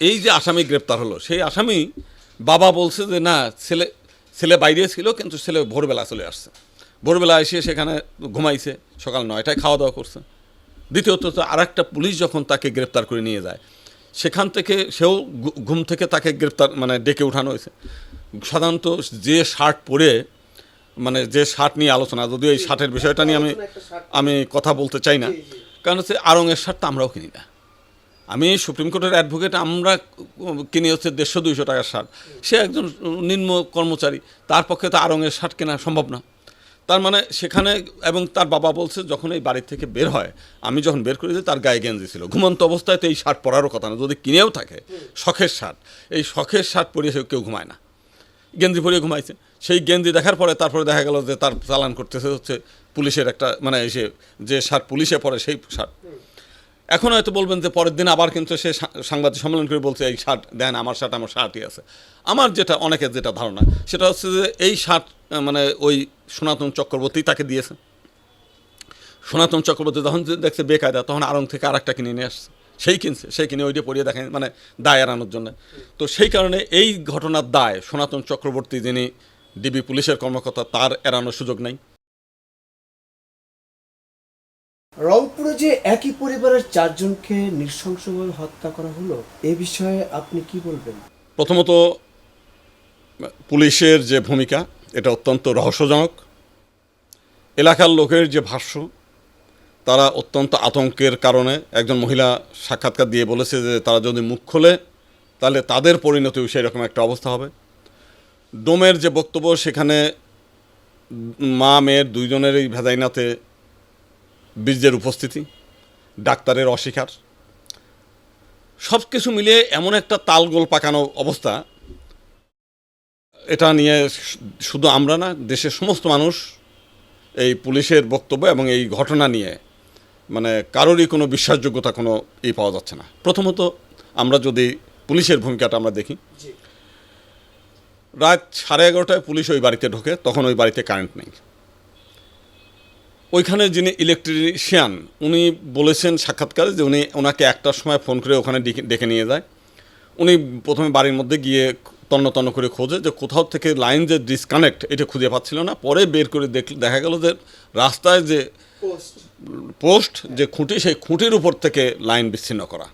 এই যে আসামি গ্রেপ্তার হলো, সেই আসামি বাবা বলছে যে না, ছেলে বাইরে ছিল, কিন্তু ছেলে ভোরবেলা চলে আসছে, ভোরবেলা এসে সেখানে ঘুমাইছে, সকাল 9টায় খাওয়া দাওয়া করছে। দ্বিতীয়ত আর একটা পুলিশ যখন তাকে গ্রেপ্তার করে নিয়ে যায়, সেখান থেকে সেও ঘুম থেকে তাকে গ্রেপ্তার মানে ডেকে উঠানো হয়েছে। সাধারণত যে শার্ট পরে মানে যে শার্ট নিয়ে আলোচনা, যদিও এই শার্টের বিষয়টা নিয়ে আমি কথা বলতে চাই না, কারণ হচ্ছে আড়ংয়ের শার্ট তো আমরাও কিনি না। আমি সুপ্রিম কোর্টের অ্যাডভোকেট, আমরা কিনি হচ্ছে 150-200 টাকার শার্ট। সে একজন নিম্ন কর্মচারী, তার পক্ষে তো আড়ংয়ের শার্ট কেনা সম্ভব না। তার মানে সেখানে, এবং তার বাবা বলছে যখন এই বাড়ি থেকে বের হয়, আমি যখন বের করে দিই তার গায়ে গেঞ্জি ছিল। ঘুমন্ত অবস্থায় তো এই শার্ট পরারও কথা না, যদি কিনেও থাকে শখের শার্ট, এই শখের শার্ট পরিয়ে কেউ ঘুমায় না, গেঞ্জি পরিয়ে ঘুমাইছে। সেই গেঞ্জি দেখার পরে তারপরে দেখা গেল যে তার চালান করতেছে হচ্ছে পুলিশের একটা মানে এসে যে শার্ট পুলিশে পরে সেই শার্ট। এখন হয়তো বলবেন যে পরের দিন আবার কিন্তু সে সাংবাদিক সম্মেলন করে বলছে এই শার্ট দেন, আমার শার্টই আছে। আমার যেটা অনেকের যেটা ধারণা সেটা হচ্ছে যে এই শার্ট মানে ওই সনাতন চক্রবর্তী তাকে দিয়েছে। সনাতন চক্রবর্তী যখন দেখছে বেকায়দা, তখন আড়ং থেকে আর একটা কিনে নিয়ে আসছে, সেই কিনে ওইটা পরিয়ে দেখেন মানে দায় এড়ানোর জন্য। তো সেই কারণে এই ঘটনার দায় সনাতন চক্রবর্তী, যিনি ডিবি পুলিশের কর্মকর্তা, তার এড়ানোর সুযোগ নেই। রংপুরে যে একই পরিবারের 4 জনকে নৃশংসভাবে হত্যা করা হলো, এ বিষয়ে আপনি কি বলবেন? প্রথমত পুলিশের যে ভূমিকা, এটা অত্যন্ত রহস্যজনক। এলাকার লোকের যে ভাষ্য, তারা অত্যন্ত আতঙ্কের কারণে, একজন মহিলা সাক্ষাৎকার দিয়ে বলেছে যে তারা যদি মুখ খোলে তাহলে তাদের পরিণতিও সেই রকম একটা অবস্থা হবে। ডোমের যে বক্তব্য, সেখানে মা মেয়ের দুইজনেরই ভেজাইনাতে বীর্যের উপস্থিতি, ডাক্তারের অস্বীকার, সব কিছু মিলিয়ে এমন একটা তালগোল পাকানো অবস্থা। এটা নিয়ে শুধু আমরা না, দেশের সমস্ত মানুষ এই পুলিশের বক্তব্য এবং এই ঘটনা নিয়ে মানে কারোরই কোনো বিশ্বাসযোগ্যতা কোনো পাওয়া যাচ্ছে না। প্রথমত আমরা যদি পুলিশের ভূমিকাটা আমরা দেখি, রাত 11:30টায় পুলিশ ওই বাড়িতে ঢোকে, তখন ওই বাড়িতে কারেন্ট নেই। ওইখানে যিনি ইলেকট্রিশিয়ান, উনি বলেছেন সাক্ষাৎকারে যে ওনাকে 1টার সময় ফোন করে ওখানে ডেকে নিয়ে যায়। উনি প্রথমে বাড়ির মধ্যে গিয়ে তন্ন করে খোঁজে যে কোথাও থেকে লাইন যে ডিসকানেক্ট, এটা খুঁজে পাচ্ছিল না। পরে বের করে দেখা গেল যে রাস্তায় যে পোস্ট, যে খুঁটি, সেই খুঁটির উপর থেকে লাইন বিচ্ছিন্ন করা।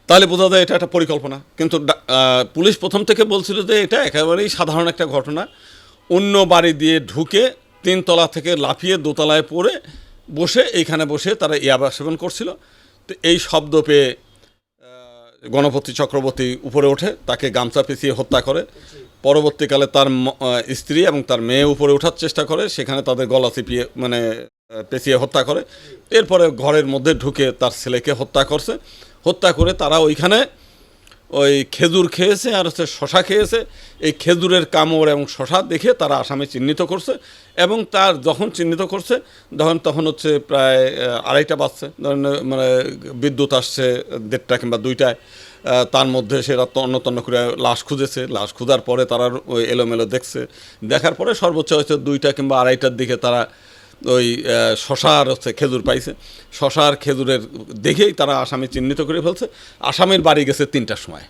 তাহলে বোঝা যায় এটা একটা পরিকল্পনা। কিন্তু পুলিশ প্রথম থেকে বলছিল যে এটা একেবারেই সাধারণ একটা ঘটনা, অন্য বাড়ি দিয়ে ঢুকে 3 তলা থেকে লাফিয়ে 2 তলায় পড়ে এইখানে বসে তারা ইয়াবা সেবন করছিল। তো এই শব্দ পেয়ে গণপতি চক্রবর্তী উপরে ওঠে, তাকে গামছা পেঁচিয়ে হত্যা করে। পরবর্তীকালে তার স্ত্রী এবং তার মেয়ে উপরে ওঠার চেষ্টা করে, সেখানে তাদের গলা চিপিয়ে মানে পেঁচিয়ে হত্যা করে। এরপরে ঘরের মধ্যে ঢুকে তার ছেলেকে হত্যা করছে। হত্যা করে তারা ওইখানে ওই খেজুর খেয়েছে আর হচ্ছে শশা খেয়েছে। এই খেজুরের কামড় এবং শশা দেখে তারা আসামি চিহ্নিত করছে, এবং তার যখন চিহ্নিত করছে তখন হচ্ছে প্রায় 2:30 বাজছে, ধরেন মানে বিদ্যুৎ আসছে 1:30 কিংবা 2টায়। তার মধ্যে সেরা তন্ন করে লাশ খুঁজেছে। লাশ খোঁজার পরে তারা ওই এলোমেলো দেখার পরে সর্বোচ্চ হচ্ছে 2টা কিংবা 2:30টার দিকে তারা ওই শশা আর হচ্ছে খেজুর পাইছে। শশা আর খেজুরের দেখেই তারা আসামি চিহ্নিত করে ফেলছে। আসামির বাড়ি গেছে 3টার সময়।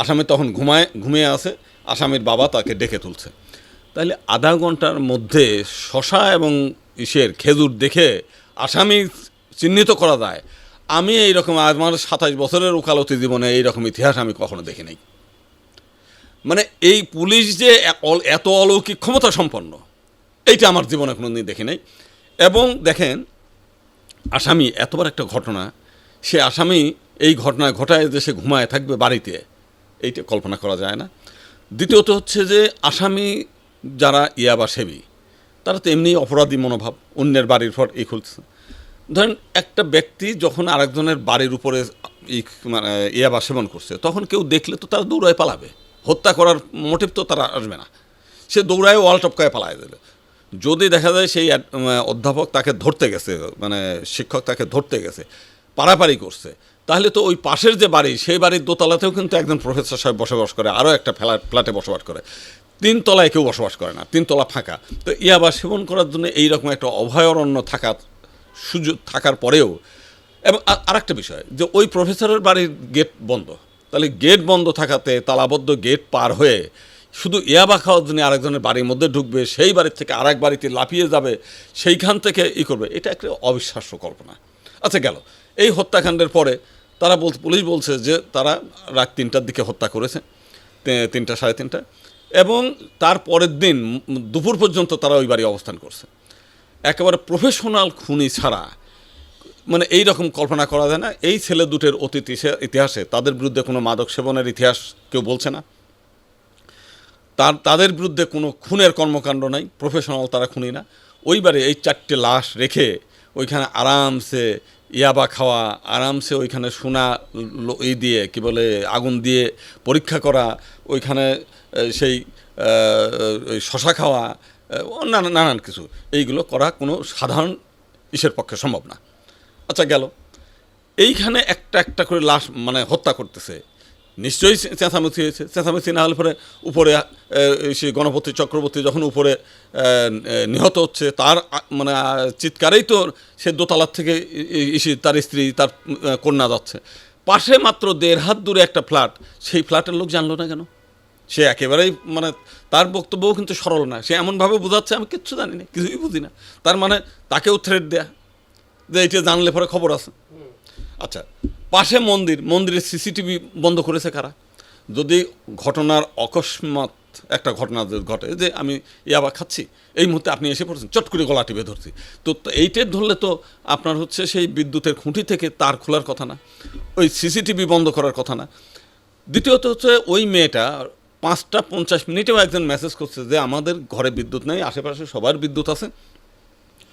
আসামি তখন ঘুমিয়ে আছে, আসামির বাবা তাকে ডেকে তুলছে। তাহলে আধা ঘন্টার মধ্যে শশা এবং খেজুর দেখে আসামি চিহ্নিত করা যায়। আমি এইরকম আমার 27 বছরের ওকালতি জীবনে এইরকম ইতিহাস আমি কখনো দেখি নাই। মানে এই পুলিশ যে এত অলৌকিক ক্ষমতা সম্পন্ন, এইটা আমার জীবনে কোনো দিন দেখি নাই। এবং দেখেন, আসামি এতবার একটা ঘটনা, সে আসামি এই ঘটনা ঘটায় যে সে ঘুমায় থাকবে বাড়িতে, এইটা কল্পনা করা যায় না। দ্বিতীয়ত হচ্ছে যে আসামি যারা ইয়াবা সেবী, তারা তো এমনি অপরাধী মনোভাব, অন্যের বাড়ির পর খুলছে। ধরেন একটা ব্যক্তি যখন আরেকজনের বাড়ির উপরে মানে ইয়াবা সেবন করছে, তখন কেউ দেখলে তো তারা দৌড়ায় পালাবে। হত্যা করার মোটিভ তো তারা আসবে না, সে দৌড়ায় ওয়াল টপকায় পালায় দেবে। যদি দেখা যায় সেই অধ্যাপক তাকে ধরতে গেছে, মানে শিক্ষক তাকে ধরতে গেছে, পারাপারি করছে, তাহলে তো ওই পাশের যে বাড়ি, সেই বাড়ির দোতলাতেও কিন্তু একজন প্রফেসর সাহেব বসবাস করে, আরও একটা ফ্ল্যাটে বসবাস করে। 3 তলায় কেউ বসবাস করে না, 3 তলা ফাঁকা। তো ইয়াবা সেবন করার জন্য এইরকম একটা অভয়ারণ্য থাকার পরেও এবং আরেকটা বিষয় যে ওই প্রফেসরের বাড়ির গেট বন্ধ, তাহলে গেট বন্ধ থাকাতে তালাবদ্ধ গেট পার হয়ে শুধু ইয়াবা খাওয়ার জন্য আরেকজনের বাড়ির মধ্যে ঢুকবে, সেই বাড়ির থেকে আরেক বাড়িতে লাফিয়ে যাবে, সেইখান থেকে করবে, এটা একটা অবিশ্বাস্য কল্পনা। আচ্ছা গেল, এই হত্যাকাণ্ডের পরে তারা পুলিশ বলছে যে তারা রাত 3টার দিকে হত্যা করেছে, 3টা 3:30, এবং তার পরের দিন দুপুর পর্যন্ত তারা ওই বাড়ি অবস্থান করছে। একেবারে প্রফেশনাল খুনি ছাড়া মানে এই রকম কল্পনা করা যায় না। এই ছেলে দুটের অতীত ইতিহাসে তাদের বিরুদ্ধে কোনো মাদক সেবনের ইতিহাস কেউ বলছে না, তাদের বিরুদ্ধে কোনো খুনের কর্মকাণ্ড নাই, প্রফেশনাল তারা খুনি না। ওইবারে এই 4টে লাশ রেখে ওইখানে আরামসে ইয়াবা খাওয়া, আরামসে ওইখানে সোনা এই দিয়ে কি বলে আগুন দিয়ে পরীক্ষা করা, ওইখানে সেই শশা খাওয়া, নানান কিছু, এইগুলো করা কোনো সাধারণ ইসের পক্ষে সম্ভব না। আচ্ছা গেল, এইখানে একটা একটা করে লাশ মানে হত্যা করতেছে, নিশ্চয়ই চেঁচামেচি হয়েছে। চেঁচামেচি না হলে পরে উপরে সে গণপতি চক্রবর্তী যখন উপরে নিহত হচ্ছে, তার মানে চিৎকারেই তো সে দোতলার থেকে তার স্ত্রী তার কন্যা যাচ্ছে, পাশে মাত্র 1.5 হাত দূরে একটা ফ্ল্যাট, সেই ফ্ল্যাটের লোক জানলো না কেন? সে একেবারেই মানে তার বক্তব্যও কিন্তু সরল না, সে এমনভাবে বোঝাচ্ছে আমি কিচ্ছু জানি না, কিছুই বুঝি না, তার মানে তাকেও থ্রেট দেয়া যে এইটা জানলে পরে খবর আছে। আচ্ছা, পাশে মন্দিরের সিসিটিভি বন্ধ করেছে কারা? যদি ঘটনার অকস্মাৎ একটা ঘটনা ঘটে যে আমি ইয়াবা খাচ্ছি, এই মুহূর্তে আপনি এসে পড়ছেন, চট করে গলা টিপে ধরছি, তো এইটার ধরলে তো আপনার হচ্ছে সেই বিদ্যুতের খুঁটি থেকে তার খোলার কথা না, ওই সিসিটিভি বন্ধ করার কথা না। দ্বিতীয়ত হচ্ছে ওই মেয়েটা 5টা 50 মিনিটেও একজন মেসেজ করছে যে আমাদের ঘরে বিদ্যুৎ নাই, আশেপাশে সবার বিদ্যুৎ আছে,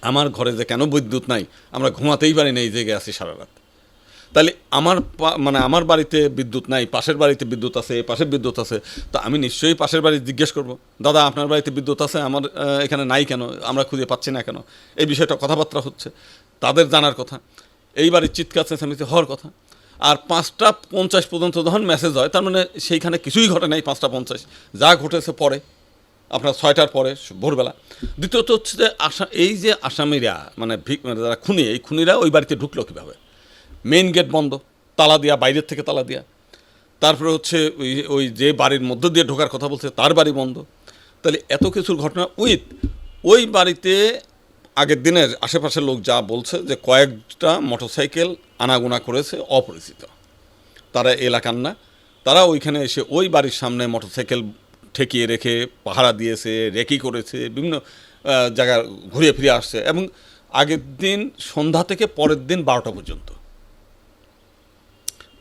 আমার ঘরে যে কেন বিদ্যুৎ নাই, আমরা ঘুমাতেই পারি না, এই জায়গায় আছি সারা রাত। তাহলে মানে আমার বাড়িতে বিদ্যুৎ নাই, পাশের বাড়িতে বিদ্যুৎ আছে, পাশের বিদ্যুৎ আছে, তো আমি নিশ্চয়ই পাশের বাড়ি জিজ্ঞেস করব, দাদা আপনার বাড়িতে বিদ্যুৎ আছে, আমার এখানে নাই কেন, আমরা খুঁজে পাচ্ছি না কেন? এই বিষয়টা কথাবার্তা হচ্ছে, তাদের জানার কথা, এই বাড়ির চিৎকার চেঁচামেচি হওয়ার কথা। আর 5টা 50 পর্যন্ত যখন মেসেজ হয়, তার মানে সেইখানে কিছুই ঘটে নাই 5টা 50, যা ঘটেছে পরে আপনার 6টার পরে ভোরবেলা। দ্বিতীয়ত হচ্ছে যে এই যে আসামিরা মানে যারা খুনি, এই খুনিরা ওই বাড়িতে ঢুকলো কীভাবে? মেইন গেট বন্ধ, তালা দিয়া, বাইরের থেকে তালা দিয়া। তারপরে হচ্ছে ওই যে বাড়ির মধ্য দিয়ে ঢোকার কথা বলছে তার বাড়ি বন্ধ। তাহলে এত কিছুর ঘটনা ওই বাড়িতে আগের দিনের আশেপাশের লোক যা বলছে যে কয়েকটা মোটরসাইকেল আনাগোনা করেছে অপরিচিত, তারা এলাকার না, তারা ওইখানে এসে ওই বাড়ির সামনে মোটরসাইকেল ঠেকিয়ে রেখে পাহারা দিয়েছে, রেকি করেছে, বিভিন্ন জায়গা ঘুরিয়ে ফিরে আসছে, এবং আগের দিন সন্ধ্যা থেকে পরের দিন 12টা পর্যন্ত।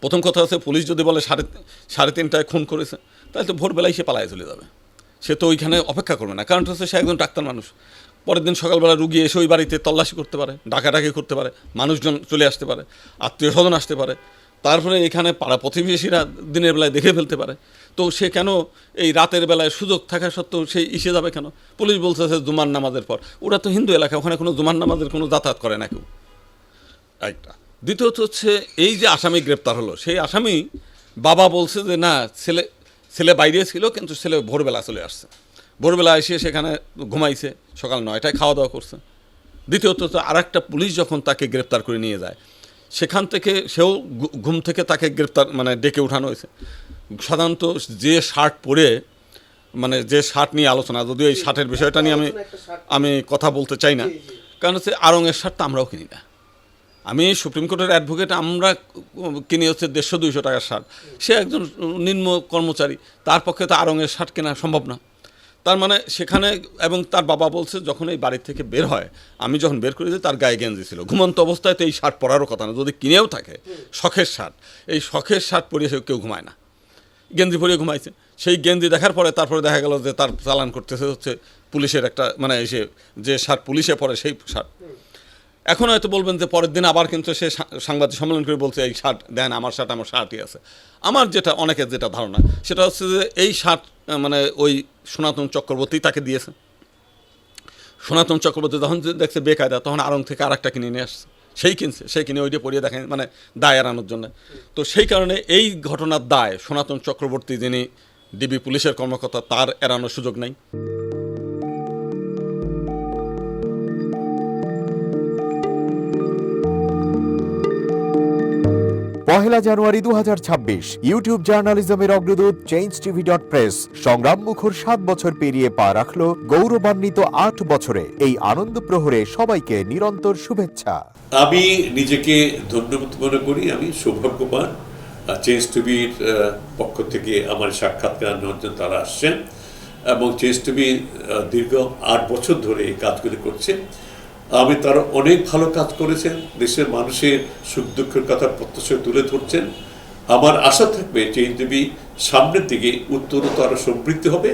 প্রথম কথা হচ্ছে পুলিশ যদি বলে 3:30টায় খুন করেছে, তাহলে তো ভোরবেলায় সে পালায় চলে যাবে, সে তো ওইখানে অপেক্ষা করবে না, কারণ হচ্ছে সে একজন ডাক্তার মানুষ। পরের দিন সকালবেলা রুগী এসে ওই বাড়িতে তল্লাশি করতে পারে, ডাকাডাকি করতে পারে, মানুষজন চলে আসতে পারে, আত্মীয় স্বজন আসতে পারে, তারপরে এখানে পাড়া প্রতিবেশীরা দিনের বেলায় দেখে ফেলতে পারে, তো সে কেন এই রাতের বেলায় সুযোগ থাকা সত্ত্বেও সেই ইসে যাবে কেন? পুলিশ বলছে জুমার নামাজের পর, ওরা তো হিন্দু এলাকা, ওখানে কোনো জুমার নামাজের কোনো যাতায়াত করে না কেউ, একটা। দ্বিতীয়ত হচ্ছে এই যে আসামি গ্রেপ্তার হলো, সেই আসামি বাবা বলছে যে না, ছেলে বাইরে ছিল, কিন্তু ছেলে ভোরবেলা চলে আসছে, ভোরবেলা এসে সেখানে ঘুমাইছে, সকাল 9টায় খাওয়া দাওয়া করছে। দ্বিতীয়ত আর একটা পুলিশ যখন তাকে গ্রেপ্তার করে নিয়ে যায়, সেখান থেকে সেও ঘুম থেকে তাকে গ্রেপ্তার মানে ডেকে উঠানো হয়েছে। সাধারণত যে শার্ট পরে মানে যে শার্ট নিয়ে আলোচনা, যদিও এই শার্টের বিষয়টা নিয়ে আমি কথা বলতে চাই না, কারণ হচ্ছে আড়ংয়ের শার্ট তো আমরাও কিনি না, আমি সুপ্রিম কোর্টের অ্যাডভোকেট, আমরা কিনি হচ্ছে 150-200 টাকার শার্ট, সে একজন নিম্ন কর্মচারী, তার পক্ষে তো আড়ংয়ের শার্ট কেনা সম্ভব না। তার মানে সেখানে, এবং তার বাবা বলছে যখন এই বাড়ির থেকে বের হয়, আমি যখন বের করে দিই তার গায়ে গেঞ্জি ছিল, ঘুমন্ত অবস্থায় তো এই শার্ট পরারও কথা না, যদি কিনেও থাকে শখের শার্ট, এই শখের শার্ট পরিয়ে সে কেউ ঘুমায় না, গেঞ্জি পরিয়ে ঘুমাইছে। সেই গেঞ্জি দেখার পরে তারপরে দেখা গেল যে তার চালান করতেছে হচ্ছে পুলিশের একটা মানে এসে যে শার্ট পুলিশে পরে সেই শার্ট। এখন হয়তো বলবেন যে পরের দিন আবার কিন্তু সে সাংবাদিক সম্মেলন করে বলছে এই শার্ট দেন, আমার শার্টই আছে। আমার যেটা অনেকের যেটা ধারণা সেটা হচ্ছে যে এই শার্ট মানে ওই সনাতন চক্রবর্তী তাকে দিয়েছে। সনাতন চক্রবর্তী যখন দেখছে বেকায়দা, তখন আড়ং থেকে আরেকটা কিনে নিয়ে আসছে, সেই কিনে ওইটা পরিয়ে দেখেন মানে দায় এড়ানোর জন্য। তো সেই কারণে এই ঘটনার দায় সনাতন চক্রবর্তী যিনি ডিবি পুলিশের কর্মকর্তা, তার এড়ানোর সুযোগ নাই। জানুয়ারি 2026 ইউটিউব জার্নালিজমের অগ্রদূত change.tv.press সংগ্রাম মুখর 7 বছর পেরিয়ে পা রাখলো গৌরবান্বিত 8 বছরে। এই আনন্দ প্রহরে সবাইকে নিরন্তর শুভেচ্ছা। আমি নিজেকে ধন্যবাদ মনে করি, আমি সৌভাগ্যবান। চেঞ্জ টিভির পক্ষ থেকে আমার সাক্ষাৎকার নেওয়ার জন্য তারা আসছেন এবং চেঞ্জ টিভি দীর্ঘ 8 বছর ধরে এই কাজগুলি করছে। আমি তারা অনেক ভালো কাজ করেছেন, দেশের মানুষের সুখ দুঃখের কথা প্রত্যক্ষ তুলে ধরছেন। আমার আশা থাকবে চেঞ্জ টিভি সামনের দিকে উত্তরোত্তর আরও সমৃদ্ধ হবে।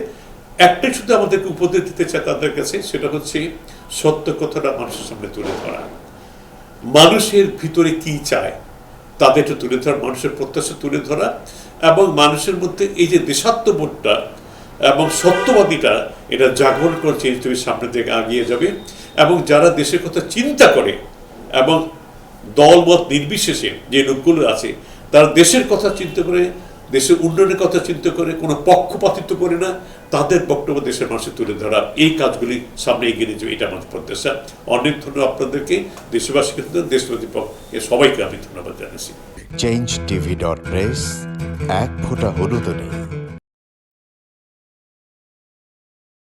একটাই শুধু আমাদেরকে উপদেশ দিতে চায় তাদের কাছে, সেটা হচ্ছে সত্য কথাটা মানুষের সামনে তুলে ধরা, মানুষের ভিতরে কি চায় তাদেরটা তুলে ধরা, মানুষের প্রত্যাশা তুলে ধরা এবং মানুষের মধ্যে এই যে দেশাত্মবোধটা এবং সত্যবাদীটা এটা জাগরণ করে চেঞ্জ টিভির সামনে থেকে এগিয়ে যাবে। এবং যারা দেশের কথা চিন্তা করে এবং দলমত নির্বিশেষে যে লোকগুলো আছে তারা দেশের কথা চিন্তা করে, দেশের উন্নয়নের কথা চিন্তা করে, কোনো পক্ষপাতিত্ব করে না, তাদের বক্তব্য দেশের মানুষের তুলে ধরা, এই কাজগুলি সামনে এগিয়ে নিয়ে যাবে, এটা আমাদের প্রত্যাশা। অনেক ধন্যবাদ আপনাদেরকে, দেশবাসীকে, দেশবাসী সবাইকে আমি ধন্যবাদ জানাচ্ছি। change.tv.press এক ফোঁটা হলুদ নেই।